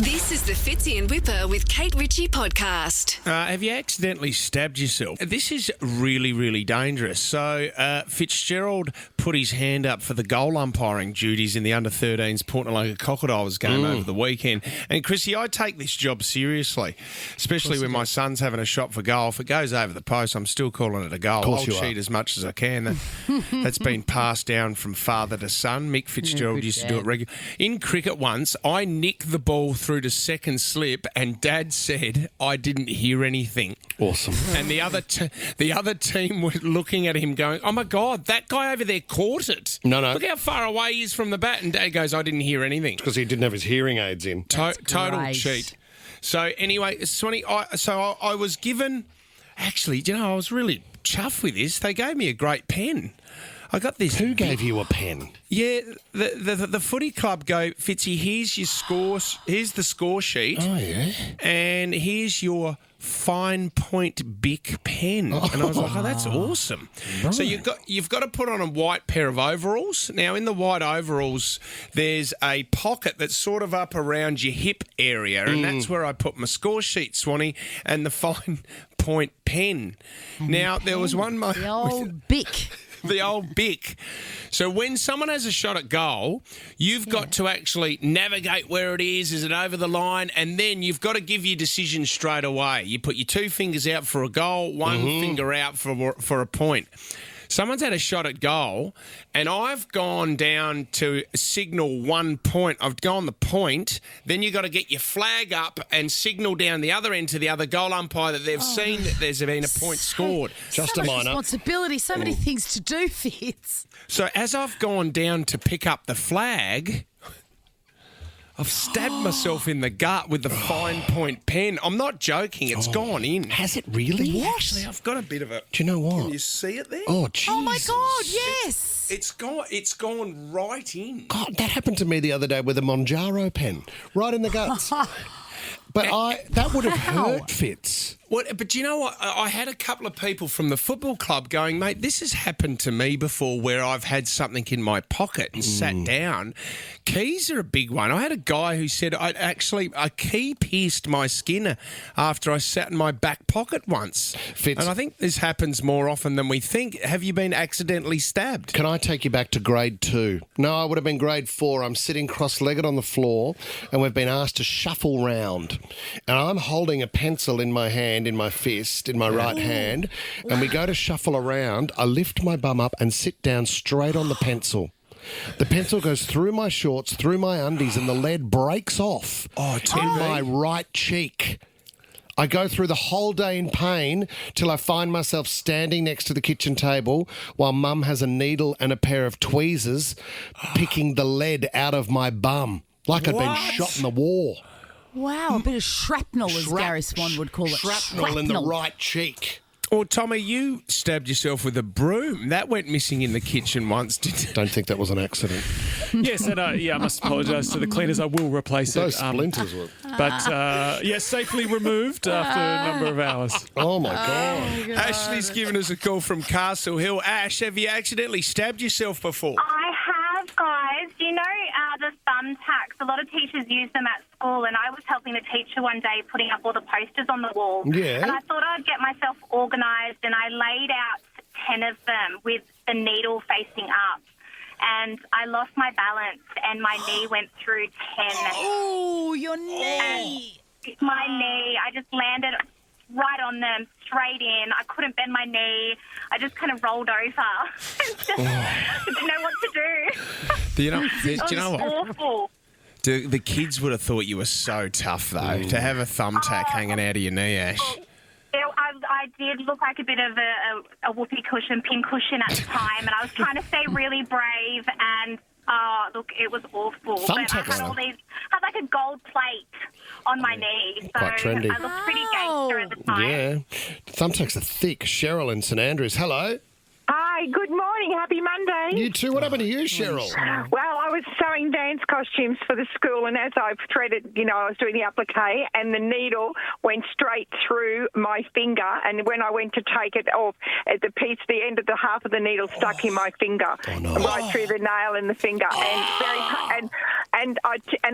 This is the Fitzy and Whipper with Kate Ritchie podcast. Have you accidentally stabbed yourself? This is really, really dangerous. So Fitzgerald put his hand up for the goal umpiring duties in the under-13s Port Nalonga Crocodiles game over the weekend. And Chrissy, I take this job seriously, especially when my son's having a shot for goal. If it goes over the post, I'm still calling it a goal. I'll cheat as much as I can. That's been passed down from father to son. Mick Fitzgerald used to do it regularly. In cricket once, I nicked the ball through to second slip and Dad said I didn't hear anything. Awesome. And the other team were looking at him going, oh my God, that guy over there caught it. No. Look how far away he is from the bat. And Dad goes, I didn't hear anything. Because he didn't have his hearing aids in. Total cheat. So anyway, Swanee, I was given, actually, I was really chuffed with this. They gave me a great pen. I got this. Who gave you a pen? Yeah, the footy club go, Fitzy, here's your scores. Here's the score sheet. Oh, yeah. And here's your fine point Bic pen. And I was like, oh, that's awesome. Right. So you've got to put on a white pair of overalls. Now, in the white overalls, there's a pocket that's sort of up around your hip area, and that's where I put my score sheet, Swanee, and the fine point pen. Now, there was one moment... The old Bic. The old Bic. So when someone has a shot at goal, you've got to actually navigate where it is it over the line, and then you've got to give your decision straight away. You put your two fingers out for a goal, one finger out for a point. Someone's had a shot at goal, and I've gone down to signal 1 point. I've gone the point. Then you've got to get your flag up and signal down the other end to the other goal umpire that they've seen that there's been a point scored. Just so a much minor. responsibility, so many things to do, Fitz. So as I've gone down to pick up the flag, I've stabbed myself in the gut with the fine point pen. I'm not joking. It's gone in. Has it really? What? Actually, I've got a bit of a... Do you know what? Can you see it there? Oh, Jesus. Oh, my God, yes. It's gone right in. God, that happened to me the other day with a Monjaro pen. Right in the guts. But that would have hurt, Fitz. But you know what? I had a couple of people from the football club going, mate, this has happened to me before where I've had something in my pocket and sat down. Keys are a big one. I had a guy who said a key pierced my skin after I sat in my back pocket once. Fitz. And I think this happens more often than we think. Have you been accidentally stabbed? Can I take you back to grade 2? No, I would have been grade 4. I'm sitting cross-legged on the floor and we've been asked to shuffle round. And I'm holding a pencil in my hand, in my fist, in my right hand, and we go to shuffle around. I lift my bum up and sit down straight on the pencil. The pencil goes through my shorts, through my undies, and the lead breaks off in my right cheek. I go through the whole day in pain till I find myself standing next to the kitchen table while Mum has a needle and a pair of tweezers picking the lead out of my bum like I'd been shot in the war. Wow, a bit of shrapnel, as Gary Swan would call it. Shrapnel in the right cheek. Or, Tommy, you stabbed yourself with a broom. That went missing in the kitchen once, didn't it? Don't think that was an accident. Yes, and I must apologise to the cleaners. I will replace Those it. splinters were... But, safely removed after a number of hours. Oh, my God. Ashley's given us a call from Castle Hill. Ash, have you accidentally stabbed yourself before? I have, guys. Do you know the thumbtacks? A lot of teachers use them at school, and I was helping a teacher one day putting up all the posters on the wall. Yeah. And I thought I'd get myself organised, and I laid out 10 of them with the needle facing up. And I lost my balance, and my knee went through 10. Oh, your knee. And my knee, I just landed right on them, straight in. I couldn't bend my knee. I just kind of rolled over. Didn't know what to do. Do you know It was awful. The kids would have thought you were so tough, though, to have a thumbtack hanging out of your knee, Ash. I did look like a bit of a whoopee cushion, pin cushion at the time, and I was trying to stay really brave, and look, it was awful. Thumbtacks. But I had like a gold plate on my knee, so Quite trendy. I looked pretty gangster at the time. Yeah. Thumbtacks are thick. Cheryl in St Andrews. Hello. Hi, good morning. Happy Monday. You too. What happened to you, Cheryl? Well, I was so sewing dance costumes for the school, and as I threaded, I was doing the applique, and the needle went straight through my finger, and when I went to take it off, the end of the half of the needle stuck in my finger, right through the nail in the finger, and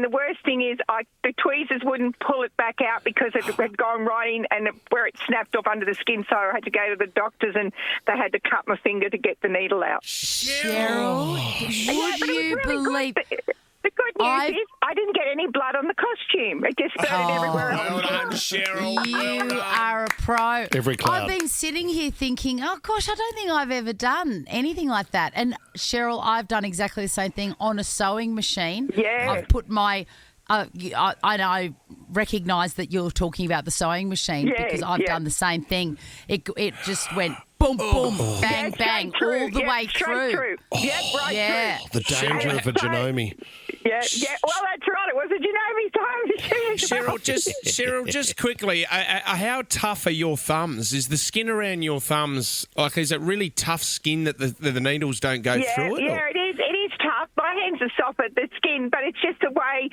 the worst thing is, the tweezers wouldn't pull it back out because it had gone right in, and where it snapped off under the skin, so I had to go to the doctors, and they had to cut my finger to get the needle out. Cheryl, would you believe... The good news is I didn't get any blood on the costume. It just spurted everywhere else. Well done, Cheryl. You are a pro. Every cloud. I've been sitting here thinking, oh, gosh, I don't think I've ever done anything like that. And, Cheryl, I've done exactly the same thing on a sewing machine. Yeah. I've put my... I recognise that you're talking about the sewing machine because I've done the same thing. It just went boom, boom, bang, bang, all the way through. Yep, right The danger of a genome. Yeah. Well, that's right. It was a genome sewing machine. Cheryl, just quickly, how tough are your thumbs? Is the skin around your thumbs, is it really tough skin that the needles don't go through it? Yeah, it is. It is tough. My hands are soft at the skin, but it's just the way,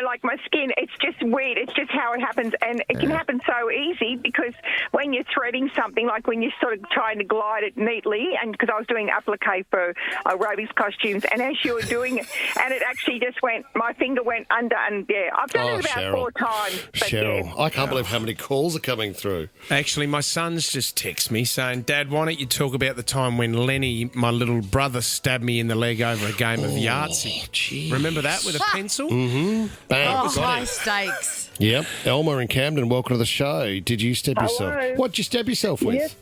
like my skin, it's just weird. It's just how it happens, and it can happen so easy because when you're threading something, like when you're sort of trying to glide it neatly, and because I was doing applique for aerobics costumes, and as you were doing it, and it actually just my finger went under, and I've done it about Cheryl. 4 times. But Cheryl, I can't believe how many calls are coming through. Actually, my son's just texted me saying, Dad, why don't you talk about the time when Lenny, my little brother, stabbed me in the leg over a game of Yahtzee? Geez. Remember that with a pencil? Mm-hmm. Bang. Oh, high stakes. Yep. Elma in Camden, welcome to the show. Did you stab yourself? What'd you stab yourself with? Yes,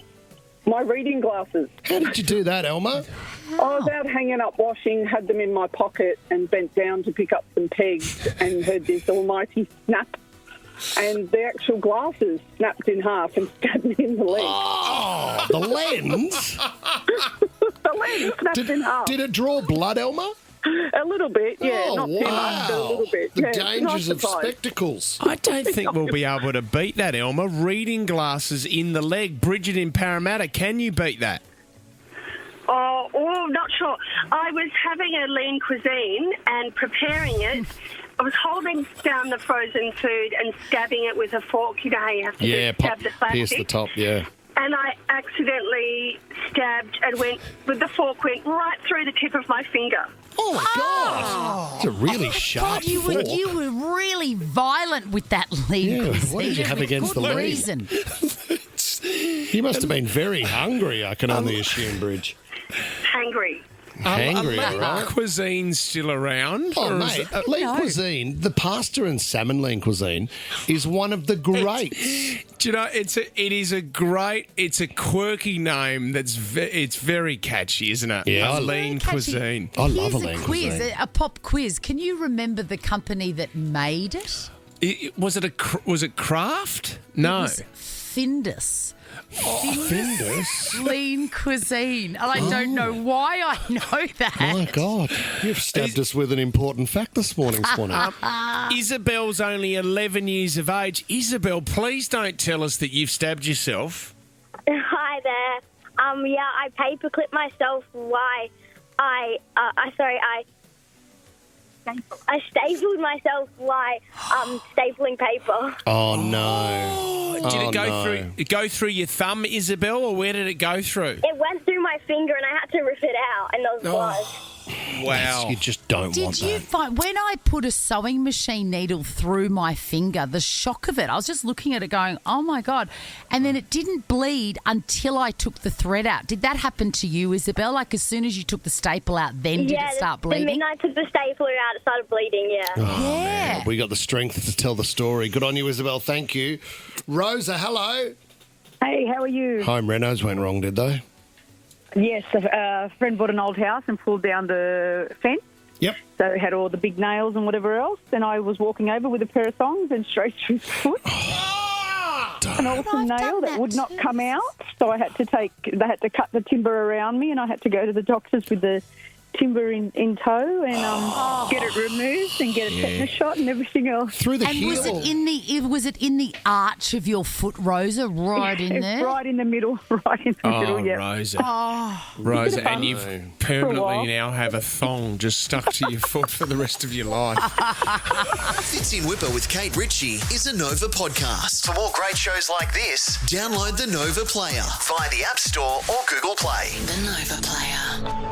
my reading glasses. How did you do that, Elma? I was out hanging up washing, had them in my pocket and bent down to pick up some pegs and heard this almighty snap. And the actual glasses snapped in half and stabbed me in the leg. Oh, the lens? The lens snapped in half. Did it draw blood, Elma? A little bit, yeah. Oh, not too much, but a little bit. The yeah, dangers of nice surprise. spectacles. I don't think we'll be able to beat that, Elma. Reading glasses in the leg. Bridget in Parramatta, can you beat that? Oh, not sure. I was having a lean cuisine and preparing it. I was holding down the frozen food and stabbing it with a fork. You know how you have to stab the plastic? Pierce the top, yeah. And I accidentally stabbed and went right through the tip of my finger. Oh, my God. It's a really sharp God, you were really violent with that lean cuisine. What did you have against the lean? reason. You must have been very hungry, I can only assume, Bridge. Hangry. Hangry, lean right? cuisine's still around? Oh, Or mate, is it- lean cuisine, the pasta and salmon lean cuisine is one of the greats. Do you know, it's a quirky name it's very catchy, isn't it? Yeah, A lean Catchy. cuisine. I love Here's a lean quiz, cuisine. a pop quiz. Can you remember the company that made it? Was it Kraft? No. It was Findus. Findus? Lean cuisine. And I don't know why I know that. My God, you've stabbed us with an important fact this morning, Swanee. Isabel's only 11 years of age. Isabel, please don't tell us that you've stabbed yourself. Hi there. I paperclip myself while I stapled myself while stapling paper. Oh, no. Did it go no. through your thumb, Isabel, or where did it go through? It went through my finger and I had to rip it out, and there was blood. Wow. You just don't want Did you that. find when I put a sewing machine needle through my finger, the shock of it, I was just looking at it going, oh my God. And then it didn't bleed until I took the thread out. Did that happen to you, Isabel? Like as soon as you took the staple out, then did it start The bleeding? minute I took the stapler out, it started bleeding, yeah. Oh, Yeah. man. We got the strength to tell the story. Good on you, Isabel. Thank you. Rosa, hello. Hey, how are you? Home renos went wrong, did they? Yes, a friend bought an old house and pulled down the fence. Yep. So it had all the big nails and whatever else. And I was walking over with a pair of thongs and straight through his foot. An awesome nail that would not come out. So I had to they had to cut the timber around me, and I had to go to the doctors with the timber in tow and get it removed and get a tetanus shot and everything else. Through the And heel. was it in the arch of your foot, Rosa, right in It's there? right in the middle, yeah. Rosa. Rosa, and you've permanently now have a thong just stuck to your foot for the rest of your life. Fitzy and Whipper with Kate Ritchie is a Nova podcast. For more great shows like this, download the Nova Player via the App Store or Google Play. The Nova Player.